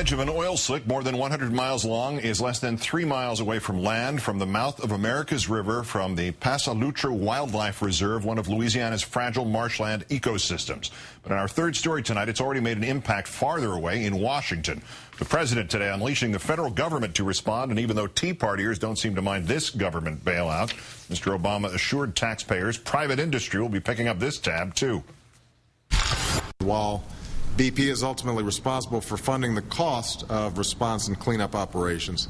edge of an oil slick more than 100 miles long is less than 3 miles away from land, from the mouth of America's River, from the Pasalutra Wildlife Reserve, one of Louisiana's fragile marshland ecosystems. But in our third story tonight, it's already made an impact farther away in Washington. The president today unleashing the federal government to respond, and even though Tea Partiers don't seem to mind this government bailout, Mr. Obama assured taxpayers private industry will be picking up this tab, too. While BP is ultimately responsible for funding the cost of response and cleanup operations,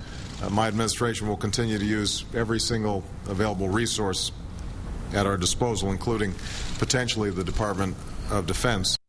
my administration will continue to use every single available resource at our disposal, including potentially the Department of Defense.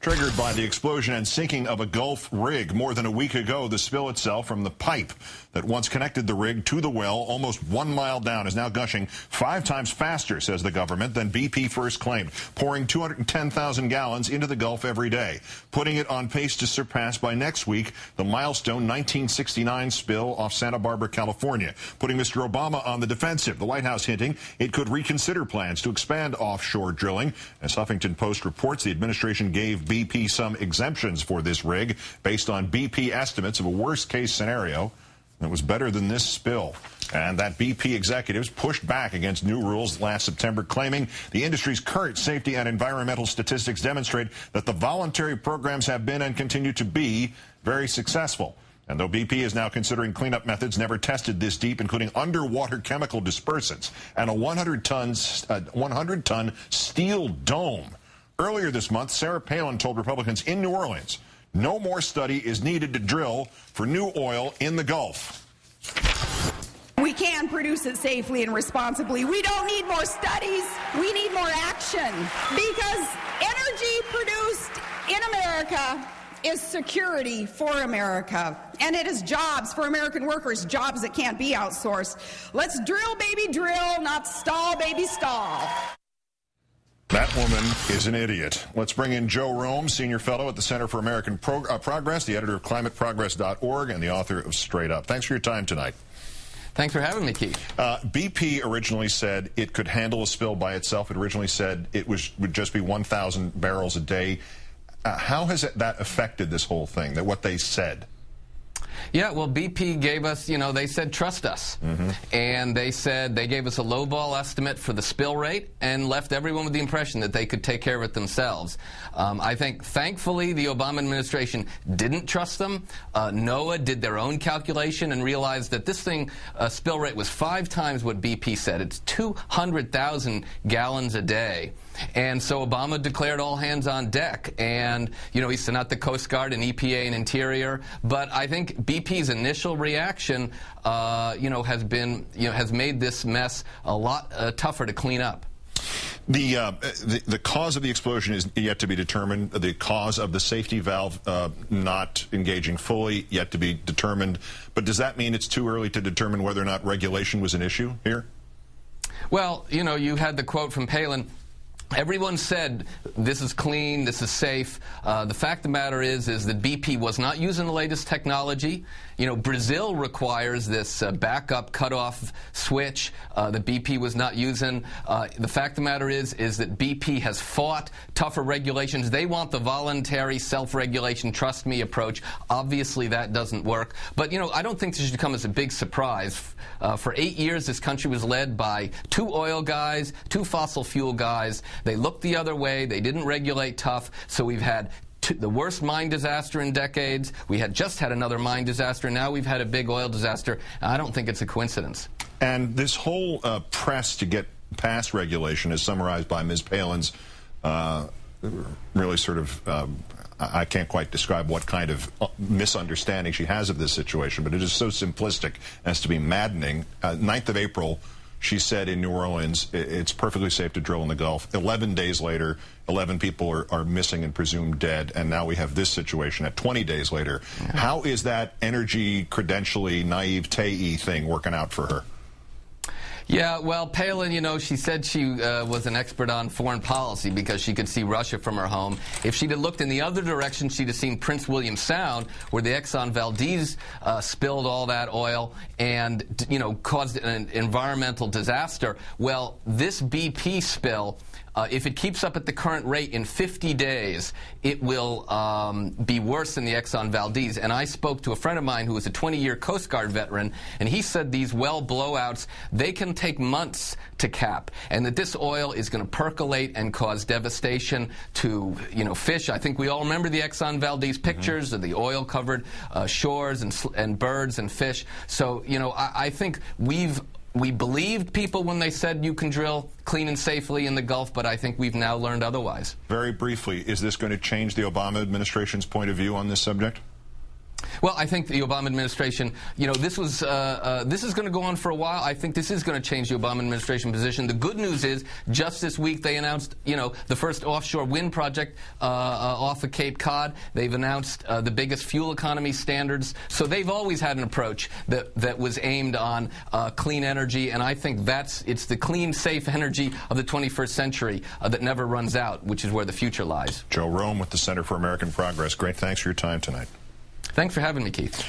Triggered by the explosion and sinking of a Gulf rig more than a week ago, the spill itself from the pipe that once connected the rig to the well almost 1 mile down is now gushing 5 times faster, says the government, than BP first claimed, pouring 210,000 gallons into the Gulf every day, putting it on pace to surpass by next week the milestone 1969 spill off Santa Barbara, California, putting Mr. Obama on the defensive. The White House hinting it could reconsider plans to expand offshore drilling. As Huffington Post reports, the administration gave BP some exemptions for this rig based on BP estimates of a worst-case scenario that was better than this spill. And that BP executives pushed back against new rules last September, claiming the industry's current safety and environmental statistics demonstrate that the voluntary programs have been and continue to be very successful. And though BP is now considering cleanup methods never tested this deep, including underwater chemical dispersants and a 100-ton steel dome. Earlier this month, Sarah Palin told Republicans in New Orleans no more study is needed to drill for new oil in the Gulf. We can produce it safely and responsibly. We don't need more studies. We need more action, because energy produced in America is security for America, and it is jobs for American workers, jobs that can't be outsourced. Let's drill, baby, drill, not stall, baby, stall. That woman is an idiot. Let's bring in Joe Rome, Senior Fellow at the Center for American Progress, the editor of climateprogress.org, and the author of Straight Up. Thanks for your time tonight. Thanks for having me, Keith. BP originally said it could handle a spill by itself. It originally said it would just be 1,000 barrels a day. How has that affected this whole thing, what they said? Yeah, well, BP gave us, they said, trust us. And they said they gave us a lowball estimate for the spill rate and left everyone with the impression that they could take care of it themselves. I think, thankfully, the Obama administration didn't trust them. NOAA did their own calculation and realized that this thing, spill rate, was 5 times what BP said. It's 200,000 gallons a day. And so Obama declared all hands on deck, and he sent out the Coast Guard and EPA and Interior. But I think BP's initial reaction, has made this mess a lot tougher to clean up. The cause of the explosion is yet to be determined. The cause of the safety valve not engaging fully yet to be determined. But does that mean it's too early to determine whether or not regulation was an issue here? Well, you had the quote from Palin. Everyone said this is clean, this is safe. The fact of the matter is that BP was not using the latest technology. Brazil requires this backup cutoff switch that BP was not using. The fact of the matter is that BP has fought tougher regulations. They want the voluntary self-regulation, trust me approach. Obviously, that doesn't work. But, I don't think this should come as a big surprise. For 8 years, this country was led by 2 oil guys, 2 fossil fuel guys. They looked the other way. They didn't regulate tough. So we've had the worst mine disaster in decades. We had just had another mine disaster. Now we've had a big oil disaster. I don't think it's a coincidence. And this whole press to get past regulation is summarized by Ms. Palin's really sort of, I can't quite describe what kind of misunderstanding she has of this situation, but it is so simplistic as to be maddening. 9th of April, she said in New Orleans, it's perfectly safe to drill in the Gulf. 11 days later, 11 people are missing and presumed dead, and now we have this situation at 20 days later. Yeah. How is that energy credentially naivete thing working out for her? Yeah, well, Palin, she said she was an expert on foreign policy because she could see Russia from her home. If she'd have looked in the other direction, she'd have seen Prince William Sound, where the Exxon Valdez spilled all that oil and, caused an environmental disaster. Well, this BP spill if it keeps up at the current rate in 50 days, it will be worse than the Exxon Valdez. And I spoke to a friend of mine who was a 20-year Coast Guard veteran, and he said these well blowouts, they can take months to cap, and that this oil is going to percolate and cause devastation to, fish. I think we all remember the Exxon Valdez pictures of the oil-covered shores and birds and fish. So, I think we believed people when they said you can drill clean and safely in the Gulf, but I think we've now learned otherwise. Very briefly, is this going to change the Obama administration's point of view on this subject? Well, I think the Obama administration, this is going to go on for a while. I think this is going to change the Obama administration position. The good news is, just this week they announced, the first offshore wind project off of Cape Cod. They've announced the biggest fuel economy standards. So they've always had an approach that was aimed on clean energy, and I think it's the clean, safe energy of the 21st century that never runs out, which is where the future lies. Joe Rome with the Center for American Progress. Great, thanks for your time tonight. Thanks for having me, Keith.